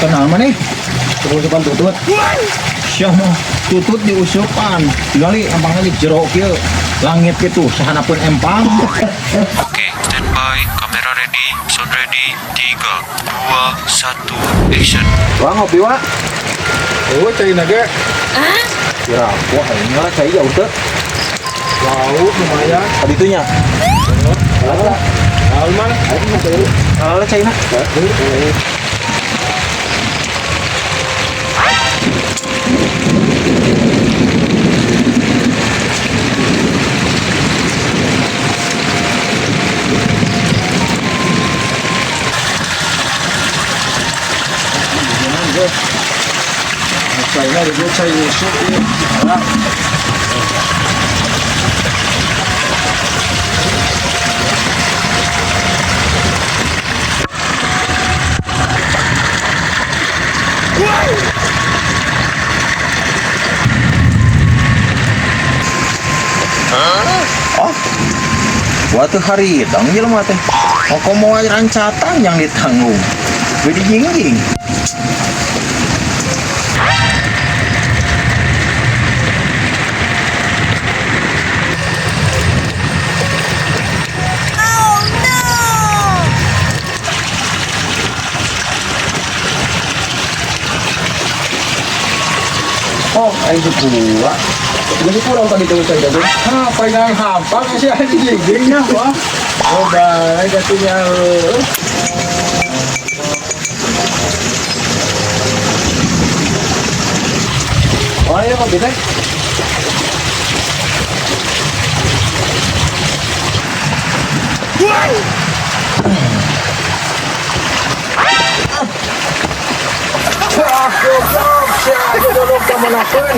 kenal mana? Usupan tutut. Siapa tutut diusupan. Gali empang lagi jeruk kieu. Langit gitu, sahanapun empang. Oke, standby, kamera ready, sound ready, 3, 2, 1, action. Wah ngopi wah. Oh cai naga. Ya, wah ini lah cai jauh tuh. Jauh lumayan. Tadi itunya. Ada. Alman, ada cai. Ada cai nak. Chảy ra được chảy suốt đi. Đó. Oh, waktu hari dong jelema teh. Mau rancatan yang ditanggung. Jadi jingjing. Oh, ayo buah. Jadi kurang tadi tuh saya jadi. Apa yang hampa sih ada giginya, wah. Oh, baik katanya. Oh, ya kok bisa? Aku dulu kemanapun.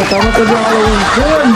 Kamu kerja alun